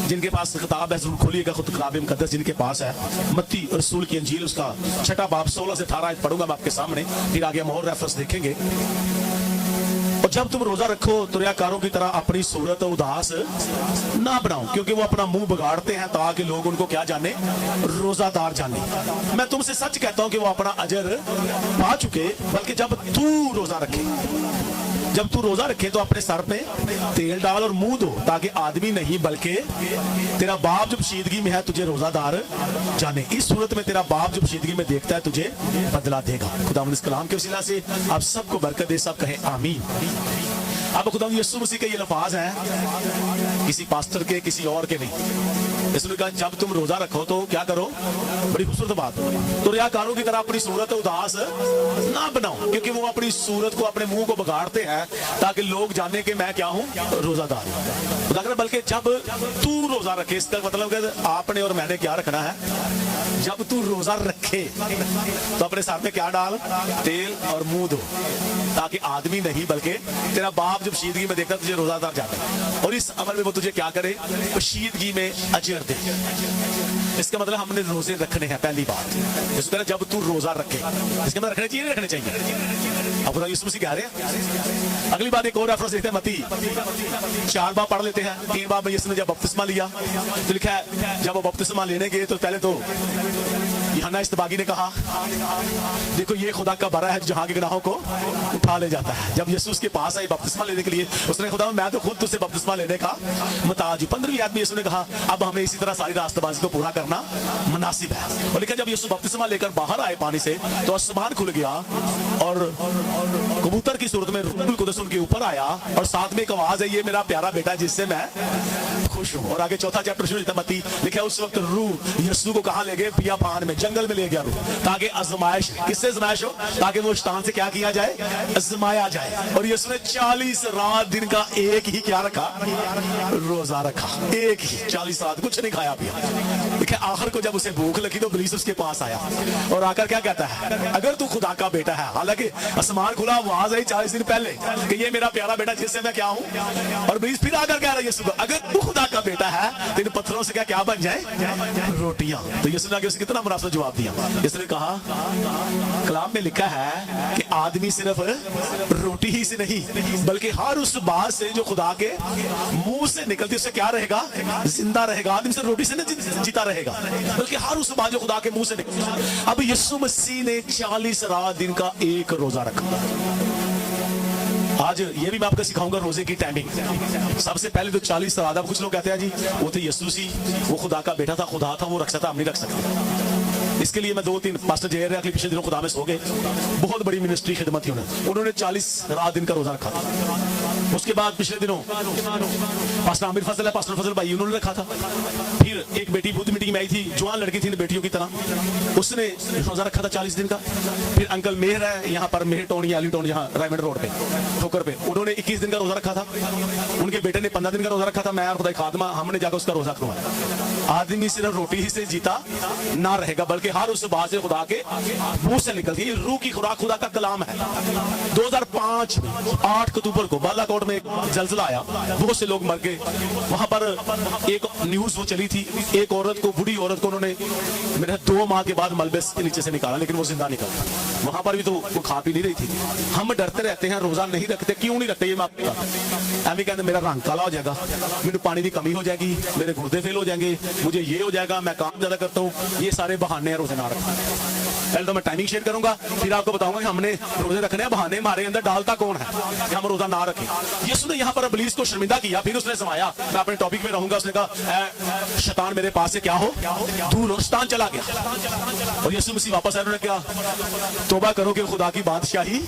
جن کے پاس کتاب ہے ضرور کھولیے گا خود کتاب مقدس جن کے پاس ہے، متی رسول کی انجیل اس کا 6 باب 16 سے 18 آیت پڑھوں گا میں آپ کے سامنے، پھر آگے ہم اور ریفرنس دیکھیں گے۔ اور جب تم روزہ رکھو تو ریاکاروں کی طرح اپنی صورت اداس نہ بناؤ، کیونکہ وہ اپنا منہ بگاڑتے ہیں تاکہ لوگ ان کو کیا جانے؟ روزہ دار جانے۔ میں تم سے سچ کہتا ہوں کہ وہ اپنا اجر پا چکے، بلکہ جب تو روزہ رکھے، جب تو روزہ رکھے تو اپنے سر پہ تیل ڈال اور منہ دھو، تاکہ آدمی نہیں بلکہ تیرا باپ جو پوشیدگی میں ہے تجھے روزہ دار جانے۔ اس صورت میں تیرا باپ جو پوشیدگی میں دیکھتا ہے تجھے بدلہ دے گا۔ خداوند اس کلام کے وسیلہ سے آپ سب کو برکت دے، سب کہیں آمین۔ اب خداوند یسوع مسیح کے یہ الفاظ ہیں، کسی پاسٹر کے کسی اور کے نہیں۔ اس نے کہا جب تم روزہ رکھو تو کیا کرو؟ بڑی خوبصورت بات، تو ریاکاروں کی طرح اپنی صورت اداس نہ بناؤ، کیونکہ وہ اپنی صورت کو اپنے منہ کو بگاڑتے ہیں تاکہ لوگ جانے کہ میں کیا ہوں؟ روزہ دار ہوں۔ بلکہ جب تو روزہ رکھے، اس کا مطلب کہ آپ نے اور میں نے کیا رکھنا ہے؟ جب تو روزہ رکھے تو اپنے ساتھ میں کیا ڈال؟ تیل اور منہ دھو، تاکہ آدمی نہیں بلکہ تیرا باپ جب پوشیدگی میں دیکھتا تجھے روزہ دار جاتا ہے، اور اس عمل میں وہ تجھے کیا کرے؟ پوشیدگی میں اجر دے۔ اس کا مطلب ہم نے روزے رکھنے ہیں، پہلی بات۔ اس طرح جب تو روزہ رکھے، اس کے مطلب رکھنے چاہیے، رکھنے چاہیے۔ اب خدا یسوع مسیح کہہ رہے ہیں۔ اگلی بات ایک اور ریفرنس دیکھتے ہیں، متی 4 باب پڑھ لیتے ہیں۔ 3 باب میں یسوع نے جب بپتسمہ لیا تو لکھا ہے جب وہ بپتسمہ لینے گئے تو پہلے تو یوحنا استباغی نے کہا دیکھو یہ خدا کا بڑا ہے جہاں کے گناہوں کو اٹھا لے جاتا ہے۔ جب یسوع اس کے پاس آئے بپتسمہ لینے کے لیے، اس نے خدا میں تو خود تجھ سے بپتسمہ لینے کا محتاج ہوں۔ 15ویں آیت میں یسوع نے کہا اب ہمیں اسی طرح ساری راستہ بازی کو پورا کرنا مناسب ہے۔ اور لکھا جب یسوع بپتسمہ لے کر باہر آئے پانی سے تو آسمان کھل گیا اور کبوتر کی صورت میں روح القدس ان کے اوپر آیا، اور ساتھ میں ایک آواز ہے یہ میرا پیارا بیٹا جس سے میں خوش ہوں۔ اور آگے 4 چیپٹر شروع ہوتا ہے متی، لکھا اس وقت روح یسوع کو کہاں لے گئے؟ بیابان میں، جنگل میں لے گیا روح، تاکہ آزمائش، کس سے آزمائش ہو؟ تاکہ وہ شیطان سے کیا کیا جائے؟ آزمایا جائے۔ اور یسوع نے 40 رات دن کا ایک ہی کیا رکھا؟ روزہ رکھا، ایک ہی 40 رات کچھ نہیں کھایا پیا۔ دیکھیں آخر کو جب اسے بھوک لگی تو ابلیس اس کے پاس آیا اور آ کر کیا کہتا ہے؟ اگر تو خدا کا بیٹا ہے، حالانکہ آسمان کھلا آواز آئی 40 دن پہلے کہ یہ میرا پیارا بیٹا جس سے میں کیا ہوں، اور ابلیس پھر آ کر کہہ رہا ہے یسوع اگر تو خدا کا بیٹا ہے تو ان پتھروں سے کیا بن جائے؟ روٹیاں۔ تو یسوع نے اسے کتنا مناسب جواب دیا۔ یسوع نے کہا کلام میں لکھا ہے کہ آدمی صرف روٹی ہی سے نہیں بلکہ ہر اس بات سے جو خدا کے منہ سے نکلتی اس سے کیا رہے گا؟ زندہ رہے گا۔ آدمی صرف روٹی سے نہیں جیتا رہے گا بلکہ ہر اس بات جو خدا کے منہ سے نکلتی۔ اب یسوع مسیح نے 40 رات دن کا ایک روزہ رکھا۔ آج یہ بھی میں آپ کو سکھاؤں گا روزے کی ٹائمنگ۔ سب سے پہلے تو 40 رات، اب کچھ لوگ کہتے ہیں جی وہ تو یسوع سی، وہ خدا کا بیٹا تھا، خدا تھا، وہ رکھ سکتا، ہم نہیں رکھ سکتے۔ اس کے لیے میں 2-3 پاسٹر جہیر اگلے پچھلے دنوں خدا میں سو گئے، بہت بڑی منسٹری خدمت تھی انہوں نے 40 رات دن کا روزہ رکھا تھا۔ اس کے بعد پچھلے دنوں پاسٹر عامر فضل ہے، پاسٹر فضل بھائی انہوں نے رکھا تھا۔ پھر ایک بیٹی بودھ میٹنگ میں آئی تھی، جوان لڑکی تھی بیٹیوں کی طرح، اس نے روزہ رکھا تھا 40 دن کا۔ پھر انکل مہر ہے یہاں پر، مہر ٹون یا علی ٹون یہاں رائمنڈ روڈ پہ ٹھوکر پہ، انہوں نے 21 دن کا روزہ رکھا تھا۔ ان کے بیٹے نے 15 دن کا روزہ رکھا تھا۔ میں اور خدا خادمہ ہم نے جا کر اس کا روزہ کروایا۔ آدمی صرف روٹی ہی سے جیتا نہ رہے گا بلکہ ہر اس بات سے خدا کے منہ سے نکلتی ہے۔ روح کی خوراک خدا کا کلام ہے۔ 2005 8 اکتوبر کو بالا کوٹ میں ایک زلزلہ آیا، بہت سے لوگ مر گئے۔ وہاں پر ایک نیوز وہ چلی تھی، ایک عورت کو، بوڑھی عورت کو انہوں نے میرے 2 ماہ کے بعد ملبے کے نیچے سے نکالا، لیکن وہ زندہ نکلا۔ وہاں پر بھی تو وہ کھا پی نہیں رہی تھی۔ ہم ڈرتے رہتے ہیں، روزہ نہیں رکھتے، کیوں نہیں رکھتے؟ یہ میں آپ کو ایویں کہتے میرا رنگ کالا ہو جائے گا، میرے پانی کی کمی ہو جائے گی، میرے گردے فیل ہو جائیں گے، مجھے یہ ہو جائے گا، میں کام زیادہ کرتا ہوں۔ یہ سارے بہانے ہیں روزے نہ رکھنا۔ پہلے تو میں ٹائمنگ شیئر کروں گا، پھر آپ کو بتاؤں گا کہ ہم نے روزے رکھنے ہیں، بہانے ہمارے اندر ڈالتا کون ہے کہ ہم روزہ نہ رکھیں۔ یسوع نے یہاں پر ابلیس کو شرمندہ کیا، پھر اس نے سمایا، میں اپنے ٹاپک پہ رہوں گا۔ اس نے کہا اے شیطان میرے پاس سے کیا ہو دور ہو۔ شیطان چلا گیا اور یسوع مسیح واپس آئے، انہوں نے کہا توبہ کرو کہ خدا کی بادشاہی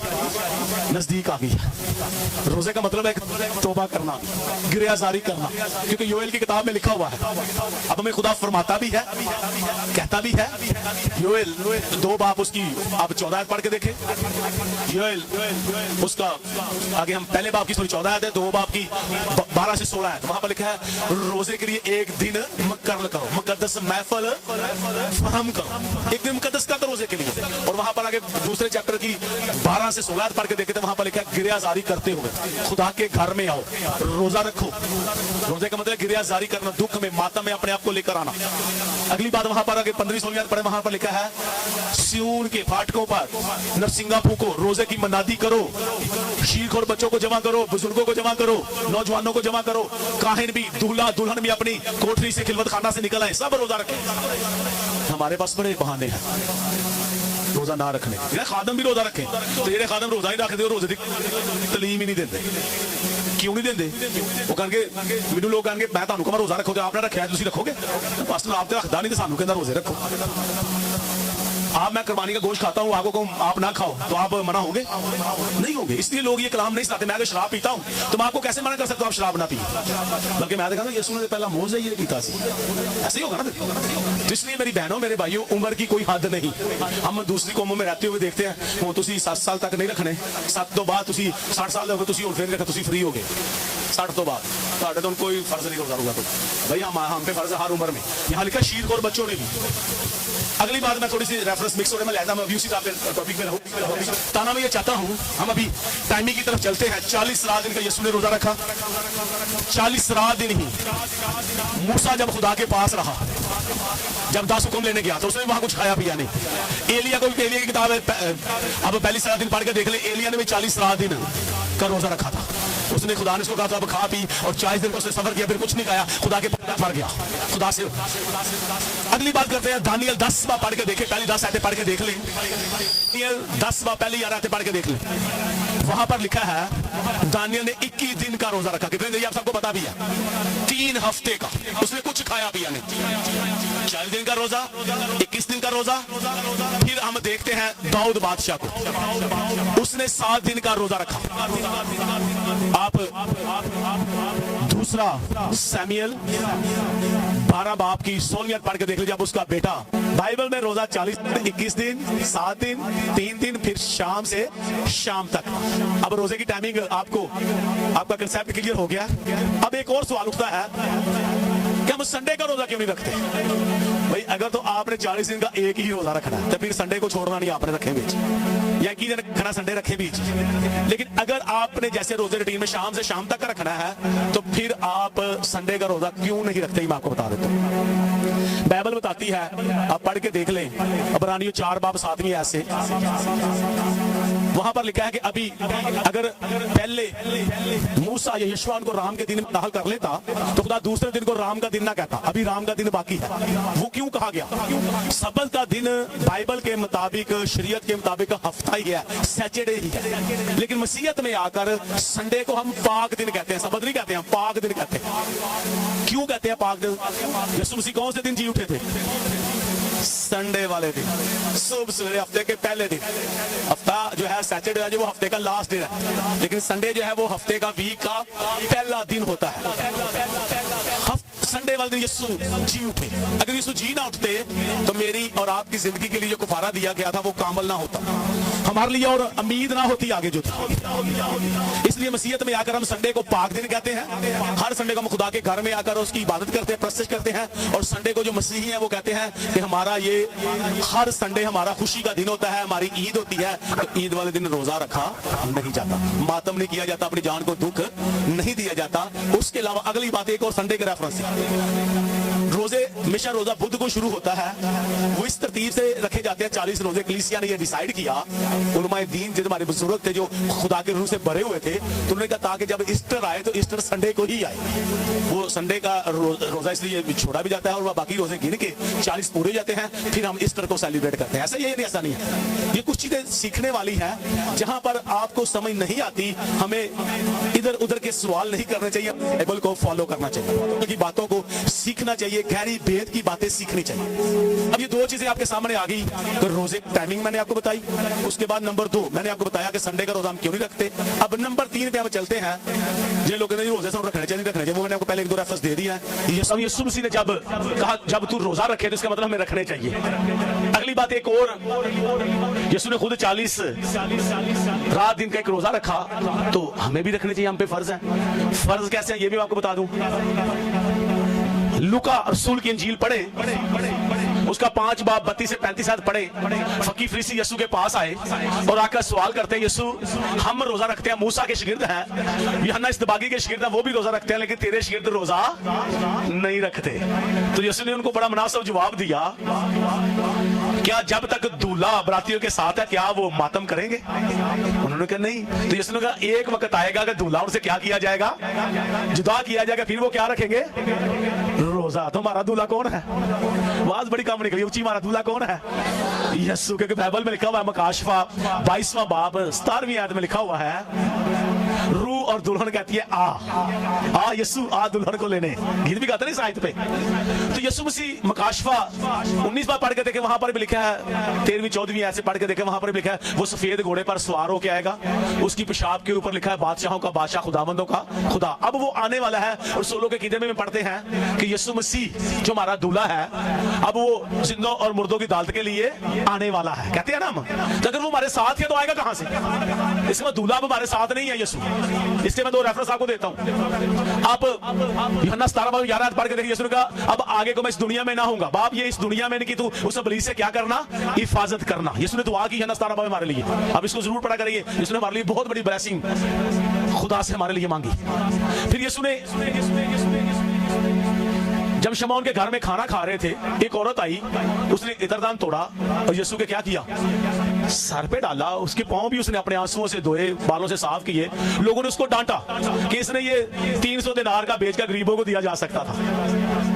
نزدیک آ گئی ہے۔ روزے کا مطلب ہے توبہ کرنا، گریہ زاری کرنا، کیونکہ یوئیل کی کتاب میں لکھا ہوا ہے اب ہمیں خدا فرماتا بھی ہے، کہتا بھی ہے योएल 2 बाप उसकी आप 14 आयत पढ़ के देखें। योएल उसका आगे हम पहले बाप की थोड़ी 14 आयत है, 2 बाप की 12 से 16 आयत। वहां पर लिखा है रोजे के लिए एक दिन मुकर्रर करो, मुकद्दस महफिल फहम करो, एक दिन मुकद्दस का रोजे के लिए। और वहां पर आगे दूसरे चैप्टर की 12 से 16 आयत पढ़ के देखे थे, वहां पर लिखा है गिरियाजारी करते हुए खुदा के घर में आओ, रोजा रखो। रोजे का मतलब गिरियाजारी करना, दुख में मातम में अपने आप को लेकर आना। अगली बात वहां पर आगे 15-16 पढ़े, वहां पर लिखा है सिय्योन के फाटकों पर नरसिंगा फूको, रोजे की मनादी करो, शीख और बच्चों को जमा करो, बुजुर्गों को जमा करो, नौजवानों को जमा करो, काहिन भी, दूल्हा दुल्हन भी अपनी कोठरी से खिलवत खाना से निकल आए, सब रोजा रखें। हमारे पास बड़े बहाने हैं रोजा ना रखने। ये खादम भी रोजा रखें, तो ये खादम रोजा ही रखते हो, रोजे की तलीम ही नहीं देते। क्यों नहीं देंगे? वो कहेंगे मैनू लोग कहेंगे मैं तुहानू कहा रोजा रखो, तो आपने रखा है तुसीं रखोगे? बस आप तो रखता नहीं, तो सानू कहता रोजे रखो। आप मैं कुर्बानी का गोश्त खाता हूँ, आपको कहूँ आप ना खाओ, तो आप मना होंगे? नहीं होंगे। इसलिए लोग ये कलाम नहीं सुनाते। मैं अगर शराब पीता हूँ तो मैं आपको कैसे मना कर सकता हूँ आप शराब ना पिए? बल्कि मैं कहता हूँ यीशु ने पहला मोज़े ये पीता सी, ऐसे ही होगा ना। तो इसलिए मेरी बहनों मेरे भाइयों, उम्र की कोई हद नहीं। हम दूसरी कौमों में रहते हुए देखते हैं, वो तुसी 7 साल तक नहीं रखने, 7 तो बाद तुसी 60 साल हो गए, तुसी फिर रखा, तुसी फ्री हो गए 60 तो बाद, साढ़े तो कोई फर्ज नहीं होगा। तो भाई हम पे फर्ज है हर उम्र में। यहाँ लिखा शीख और बच्चों ने भी। अगली बात मैं थोड़ी सी रेफरेंस मिक्स हो रहा है, मैं लेता हूं, अभी उसी टॉपिक में रहूं। ताना मैं ये चाहता हूं हम अभी टाइमिंग की तरफ चलते हैं। 40 रात दिन का यीशु ने रोजा रखा, 40 रात दिन ही। मूसा जब खुदा के पास रहा, जब 10 हुक्म लेने गया, तो उसने वहां कुछ खाया पिया नहीं। एलिया को भी, एलिया की किताब है, अब पहली 7 दिन पढ़ के देख ले। एलिया ने भी 40 रात दिन का रोजा रखा था। उसने खुदा ने उसको कहा था अब खा पी, और 40 दिन को उसने सफर किया, फिर कुछ नहीं खाया, खुदा के पास मर गया खुदा से। अगली बात करते हैं दानियल 10 बार पढ़ के देखे, पहली 10 आयतें पढ़ के देख लें। दानियल 10 बार पहली 11 आयतें पढ़ के देख लें। वहां पर लिखा है दानियल ने 21 दिन का रोजा रखा। कितने दिन? आप सबको पता भी है, 3 हफ्ते का। उसने कुछ खाया पिया नहीं। 40 दिन का रोजा, 21 दिन का रोजा। फिर हम देखते हैं दाऊद बादशाह को, उसने 7 दिन का रोजा रखा। आप दूसरा सैमुएल 12 बाप की 16 पढ़ के देख लीजिए। अब उसका बेटा, बाइबल में रोजा 40 दिन, 21 दिन, 7 दिन, 3 दिन, फिर शाम से शाम तक। अब रोजे की टाइमिंग आपको, आपका कंसेप्ट क्लियर हो गया। अब एक और सवाल उठता है कि हम संडे का रोजा क्यों नहीं रखते? भाई अगर तो आपने 40 दिन का एक ही रोजा रखना है, तो फिर संडे को छोड़ना नहीं आपने रखे बीच, या एक ही दिन रखना, संडे रखे बीच। लेकिन अगर आपने जैसे रोजे रूटीन में शाम से शाम तक का रखना है, तो फिर आप संडे का रोजा क्यों नहीं रखते? मैं आपको बता देता हूँ। बाइबल बताती है, आप पढ़ के देख लें, इब्रानियों 4 बाब 7वीं ऐसे, वहां पर लिखा है कि अभी अगर पहले मूसा या यहोशू को राम के दिन में दाखिल कर लेता, तो खुदा दूसरे दिन को राम का दिन ना कहता, अभी राम का दिन बाकी है। वो क्यों कहा गया? सबत का दिन बाइबल के मुताबिक, शरीयत के मुताबिक हफ्ता ही है, सैटरडे ही है। लेकिन मसीहत में आकर संडे को हम पाक दिन कहते हैं, सबत नहीं कहते हैं, पाक दिन कहते हैं। क्यों कहते हैं पाक दिन? यीशु मसीह कौन से दिन जी उठे थे? संडे वाले दिन, सुबह सवेरे हफ्ते के पहले दिन। हफ्ता जो है सैटरडे है, जो वो हफ्ते का लास्ट दिन है, लेकिन संडे जो है वो हफ्ते का वीक का पहला दिन होता है। संडे वाले दिन यीशु जी उठे। अगर यीशु जी ना उठते तो मेरी और आपकी जिंदगी के लिए जो कुफारा दिया गया था वो कामल ना होता, हमारे लिए और उम्मीद ना होती आगे जो था। इसलिए मसीहत में आकर हम संडे को पाक दिन कहते हैं। हर संडे को हम खुदा के घर में आकर उसकी इबादत करते हैं, प्रस्तुत करते हैं। और संडे को जो मसीही है वो कहते हैं कि हमारा ये हर संडे हमारा खुशी का दिन होता है, हमारी ईद होती है। तो ईद वाले दिन रोजा रखा नहीं जाता, मातम नहीं किया जाता, अपनी जान को दुख नहीं दिया जाता। उसके अलावा अगली बात एक और संडे के रेफरेंस, रोजे हमेशा रोजा बुध को शुरू होता है, वो इस तरतीब से रखे जाते हैं 40 रोजे। कलीसिया ने ये डिसाइड किया, उलमाए दीन जो हमारे बुजुर्ग थे जो खुदा के रूह से भरे हुए थे, तो उन्होंने कहा ताकि जब ईस्टर आए तो ईस्टर संडे को ही आए। वो संडे का रोजा इसलिए छोड़ा भी जाता है, और बाकी रोजे गिन के 40 पूरे जाते हैं, फिर हम ईस्टर को सेलिब्रेट करते हैं। ऐसा ये नहीं, ऐसा नहीं है। ये कुछ चीजें सीखने वाली है, जहां पर आपको समझ नहीं आती हमें इधर उधर के सवाल नहीं करने चाहिए, बाइबल को फॉलो करना चाहिए, उनकी बातों को सीखना चाहिए, गहरी भेद सेहत की बातें सीखनी चाहिए। अब ये दो चीजें आपके सामने आ गई, तो रोजे की टाइमिंग मैंने आपको बताई, उसके बाद नंबर 2 मैंने आपको बताया कि संडे का रोजा हम क्यों नहीं रखते। अब नंबर 3 पे हम चलते हैं, जिन लोगों ने रोजे सब रखने चाहिए नहीं रखने चाहिए, वो मैंने आपको पहले 1-2 रेफरेंस दे दिया है। यीशु मसीह ने जब कहा जब तू रोजा रखे तो इसका मतलब हमें रखने चाहिए। अगली बात एक और, यीशु ने खुद 40 रात दिन का एक रोजा रखा, तो हमें भी रखने चाहिए, हम पे फर्ज है। फर्ज कैसे है ये भी मैं आपको बता दूं। लूका रसूल की इंजील पढ़े, उसका 5 बाब 32 से 35 आयत पढ़े। फकीर फरीसी यीशु के पास आए और आकर सवाल करते हैं, यीशु हम रोजा रखते हैं, मूसा के शागिर्द हैं, यूहन्ना इस्तबागी के शागिर्द हैं, वो भी रोजा रखते हैं, लेकिन तेरे शागिर्द रोजा नहीं रखते। तो यीशु ने उनको बड़ा मुनासिब जवाब दिया, क्या जब तक दूल्हा बरातियों के साथ है क्या वो मातम करेंगे? उन्होंने कहा नहीं। तो यीशु ने कहा एक वक्त आएगा कि दूल्हा उनसे क्या किया जाएगा, जुदा किया जाएगा, फिर वो क्या रखेंगे? रोजा। तो हमारा दूल्हा कौन है? आवाज बड़ी कम निकली, ऊंची, हमारा दूल्हा कौन है? यीशु। क्योंकि बाइबल में लिखा हुआ है, मकाशफा 22वां बाब 17वीं आयत में लिखा हुआ है, रूह और दुल्हन कहती है आ यीशु आ दुल्हन को लेने। गीत भी गाते हैं इस आयत पे। तो यीशु मसीह मकाशफा 19 बार पढ़ के देखे, वहां पर भी लिखा है, 13वीं-14वीं आयत से पढ़ के देखे, वहां पर भी लिखा है वो सफेद घोड़े पर सवार होके आएगा, उसकी पेशाब के ऊपर लिखा है बादशाहों का बादशाह, खुदाबंदों का खुदा। अब वो आने वाला है, और सोलो के कीदे में पढ़ते हैं कि यीशु मसीह जो हमारा दूल्हा है, अब वो जिंदों और मुर्दों की अदालत के लिए आने वाला है, कहते हैं ना हम। तो अगर वो हमारे साथ है तो आएगा कहां से? इसमें दूल्हा अब हमारे साथ नहीं है यीशु। इसलिए मैं 2 रेफरेंस आपको देता हूं। आप यूहन्ना 17:11 पढ़ के देखिए, यीशु ने कहा अब आगे को मैं इस दुनिया में ना होऊंगा। बाप ये इस दुनिया में नहीं कि तू उस बली से क्या करना, हिफाजत करना। यीशु ने दुआ की यूहन्ना 17 हमारे लिए, अब इसको जरूर पढ़ा करिए। यीशु ने हमारे लिए बहुत बड़ी ब्लेसिंग खुदा से हमारे लिए मांगी। फिर यीशु ने जब शमौन के घर में खाना खा रहे थे, एक औरत आई, उसने इत्रदान तोड़ा और यीशु के क्या किया, सर पे डाला, उसके पांव भी उसने अपने आंसुओं से धोए, बालों से साफ किए। लोगों ने उसको डांटा कि इसने ये 300 दिनार का बेचकर गरीबों को दिया जा सकता था।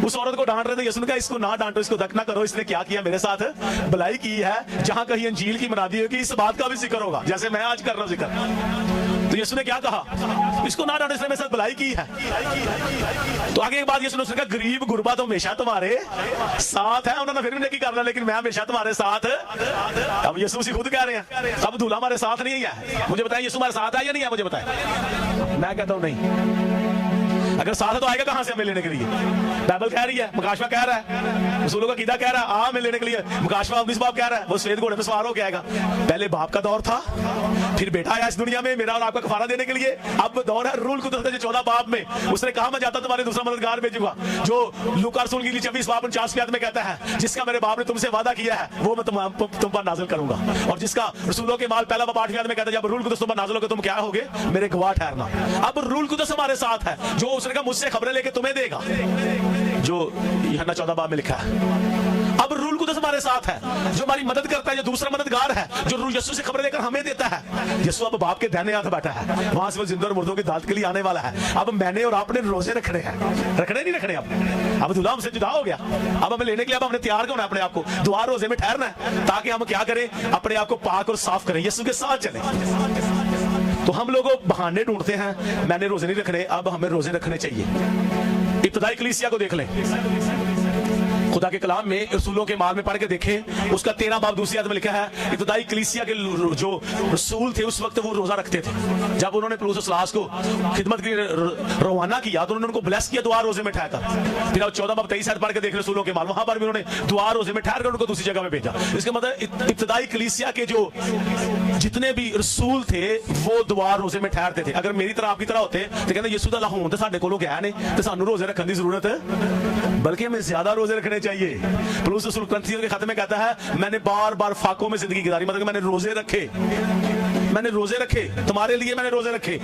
उस औरत को डांट रहे थे, यीशु ने कहा इसको ना डांटो, इसको दक ना करो, इसने क्या किया, मेरे साथ भलाई की है। जहां कहीं अंजील की मनादी होगी इस बात का भी जिक्र होगा, जैसे मैं आज कर रहा हूं जिक्र। तो यीशु ने क्या कहा, इसको ना डांटो, इसने मेरे साथ भलाई की है। तो आगे एक बात यीशु ने कहा, गरीब गुरबा तो हमेशा तुम्हारे साथ है, उन्होंने फिर भी नेकी करना, लेकिन मैं हमेशा तुम्हारे साथ। अब यीशु मसीह खुद कह रहे हैं अब दूल्हा हमारे साथ नहीं है। मुझे बताएं यीशु हमारे साथ है या नहीं है? मुझे बताएं। मैं कहता हूं नहीं। अगर साथ है तो आएगा कहां से हमें लेने के लिए? बाइबल कह रही है, मकाशफा कह रहा है, रसूलों का कीदा कह रहा है हमें लेने के लिए। मकाशफा 19 बाब कह रहा है वो सफेद घोड़े पे सवार होके आएगा। पहले बाप का दौर था, फिर बेटा आया इस दुनिया में मेरा और आपका कफारा देने के लिए। अब दौर है रूल कुदरत जो 14 बाब में उसने कहा मैं जाता तुम्हारे दूसरा मददगार भेजूंगा, जो लूका रसूल की 26 बाब 49 आयत में कहता है जिसका मेरे बाप ने तुमसे वादा किया है वो मैं तुम पर नाजिल करूंगा। और जिसका रसूलों के माल पहला बाब 8वीं आयत में कहता है जब रूल कुदस तुम पर नाजिल होगा तुम क्या होगे, मेरे गवाह ठहरना। अब रूल कुदस हमारे साथ है, जो उसने कहा मुझसे खबरें लेके तुम्हें देगा, जो यूहन्ना 14 बाब में लिखा है। अब रूल कुदस हमारे साथ है, जो हमारी मदद करता है, जो दूसरा मददगार है, जो यीशु से खबरें लेकर हमें देता है। यीशु अब बाप के दाहिने हाथ बैठा है, वहां से वो जिंदा और मुर्दों की दाद के लिए आने वाला है। अब मैंने और आपने रोजे रखने हैं, रखने नहीं रखने? अब दूल्हा हमसे जुदा हो गया, अब हमें लेने के लिए अब हमने तैयार करना है अपने आप को, दुआ रोजे में ठहरना है, ताकि हम क्या करें, अपने आप को पाक और साफ करें, यीशु के साथ चलें। तो हम लोग बहाने ढूंढते हैं, मैंने रोजे नहीं रखने, अब हमें रोजे रखने चाहिए। इब्तिदाई कलीसिया को देख लें, खुदा के कलाम में रसूलों के माल में पढ़ के देखें, उसका 13 बाब दूसरी आयत में लिखा है इब्तिदाई कलीसिया के जो रसूल थे उस वक्त वो रोजा रखते थे। जब उन्होंने पौलुस सलास को खिदमत के लिए रवाना किया तो उन्होंने उनको ब्लेस किया दुआ रोजे में ठहरकर। फिर 14 बाब 23 आयत पढ़ के देख रसूलों के माल, वहां पर भी उन्होंने दुआ रोजे में ठहरकर उनको दूसरी जगह में भेजा। इसका मतलब इब्तिदाई कलीसिया के जो जितने भी रसूल थे वो दुआ रोजे में ठहरते थे। अगर मेरी तरह आपकी तरह होते तो कहते यीशु दा लाहौन तो साडे कोलों गया नहीं, तो सानू रोजे रखने की जरूरत है, बल्कि हमें ज्यादा रोजे रखने चाहिए। पौलुस रसूल कुरिन्थियों के खत में कहता है मैंने बार बार फाकों में जिंदगी गुजारी, मतलब मैंने रोजे रखे, मैंने रोजे रखे तुम्हारे लिए, मैंने रोजे रखे।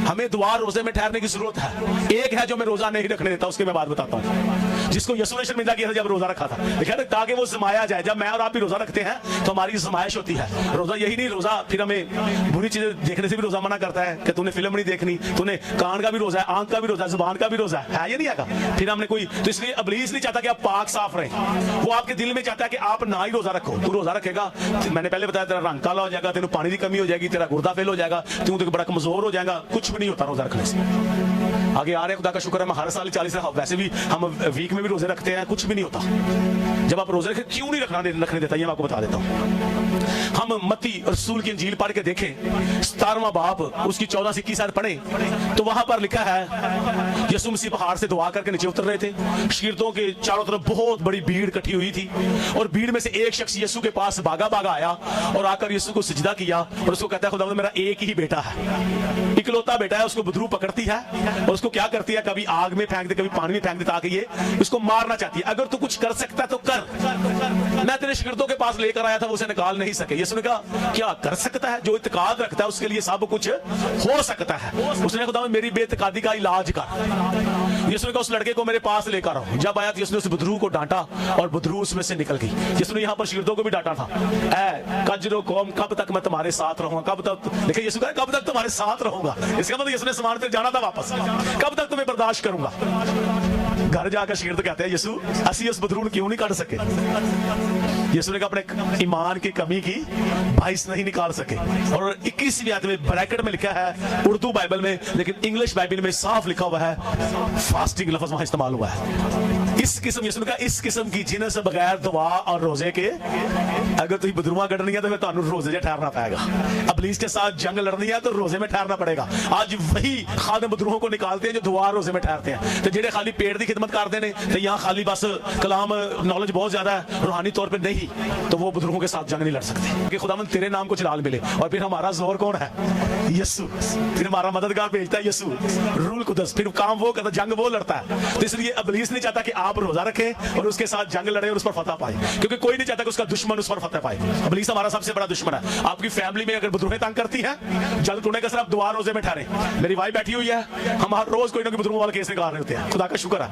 हमें दुआ रोजे में ठहरने की जरूरत है। एक है जो मैं रोजा नहीं रखने देता, उसकी मैं बात बताता हूँ, जिसको यीशु ने शर्मिंदा किया था जब रोजा रखा था, देखा ना, ताकि वो जमाया जाए। जब मैं और आप भी रोजा रखते हैं तो हमारी जमाइश होती है। रोजा यही नहीं, रोजा फिर हमें बुरी चीजें देखने से भी रोजा मना करता है कि तूने फिल्म नहीं देखनी, तूने कान का भी रोजा है, आंख का भी रोजा है, जुबान का भी रोजा है ये नहीं आएगा। फिर हमने कोई, तो इसलिए इब्लीस नहीं चाहता कि आप पाक साफ रहें, वो आपके दिल में चाहता है कि आप ना ही रोजा रखो। तू रोजा रखेगा, मैंने पहले बताया, तेरा रंग काला हो जाएगा, तेरे पानी की कमी हो जाएगी, तेरा गुर्दा फेल हो जाएगा, तू तो बड़ा कमजोर हो जाएगा। कुछ भी नहीं होता रोजा रखने से। आगे आ रहे हैं, खुदा का शुक्र है, हम हर साल 40 वैसे भी हम वीक में भी रोजे रखते हैं, कुछ भी नहीं होता। जब आप रोजे रखें, क्यों नहीं रखने देता, ये मैं आपको बता देता हूँ। हम मत्ती रसूल की इंजील पढ़ के देखें, 17वां बाब उसकी 14 से 21 आयत पढ़े, तो वहां पर लिखा है यीशु मसीह पहाड़ से दुआ करके नीचे उतर रहे थे, शागिर्दों के चारों तरफ बहुत बड़ी भीड़ इकट्ठी हुई थी, और भीड़ में से एक शख्स यीशु के पास भागा भागा आया और आकर यीशु को सजदा किया और उसको कहता है, खुदावंद मेरा एक ही बेटा है, इकलौता बेटा है, उसको बदरू पकड़ती है और उसको क्या करती है, कभी आग में फेंक दे, कभी पानी में फेंक दे, ताकि ये उसको मारना चाहती है। अगर तू कुछ कर सकता है तो कर, मैं तेरे शागिर्दों के पास लेकर आया था, वो उसे निकाल नहीं सके। यीशु ने कहा क्या कर सकता है, जो इत्तेकाद रखता है उसके लिए सब कुछ हो सकता है। उसने खुदा मेरी बेइत्तेकादी का इलाज कर। यीशु ने कहा उस लड़के को मेरे पास लेकर आओ। जब आया तो यीशु ने उस बदरू को डांटा और बदरू उसमें से निकल गई। यीशु ने यहाँ पर शागिर्दों को भी डांटा था, ऐ कजरो कौम, कब तक मैं तुम्हारे साथ रहूंगा, कब तक, देखिए यीशु कहा कब तक तुम्हारे साथ रहूंगा, इसका मतलब यीशु ने समान पे जाना था वापस, कब तक तुम्हें बर्दाश्त करूंगा। घर जाकर शागिर्द कहते हैं यीशु असी उस बदरू क्यों नहीं काट सके। यीशु ने अपने ईमान की कमी की बाइस नहीं निकाल सके। और 21वीं आयत में ब्रैकेट में लिखा है उर्दू बाइबल में, लेकिन इंग्लिश बाइबल में साफ लिखा हुआ है फास्टिंग लफ्ज वहां इस्तेमाल हुआ है। इस किस्म, यीशु ने कहा इस किस्म की जिन्स बगैर दुआ और रोजे के अगर तुम बदरुआ कटनी है तो फिर तुहानू रोजे से ठहरना पड़ेगा। इब्लीस के साथ जंग लड़नी है तो रोजे में ठहरना पड़ेगा। आज वही खादिम बदरूहों को निकालते हैं जो दुआ रोजे में ठहरते हैं, तो जेडे खाली पेट की खिदमत करते हैं तो यहाँ खाली बस कलाम नॉलेज बहुत ज्यादा है, रूहानी तौर पर नहीं, तो वो बदरूहों के साथ जंग नहीं लड़ सकते कि खुदावंद तेरे नाम को जलाल मिले। और फिर हमारा जोर कौन है, यीशु, फिर हमारा मददगार भेजता है यीशु, रूल कुदस, फिर काम वो करता, जंग वो लड़ता है। तो इसलिए इब्लीस नहीं चाहता कि आप रोजा रखें और उसके साथ जंग लड़े और उस पर फतह पाए, क्योंकि कोई नहीं चाहता कि उसका दुश्मन उस पर फतह पाए। इब्लीस हमारा सबसे बड़ा दुश्मन है। आपकी फैमिली में अगर बदरूहें तंग करती है, जल तोड़ने का सिर्फ दुआ रोजे में ठहरे। मेरी वाइफ बैठी हुई है, हम हर रोज कोई ना कोई बदरूहों वाला केस निकाल रहे होते हैं, खुदा का शुक्र है।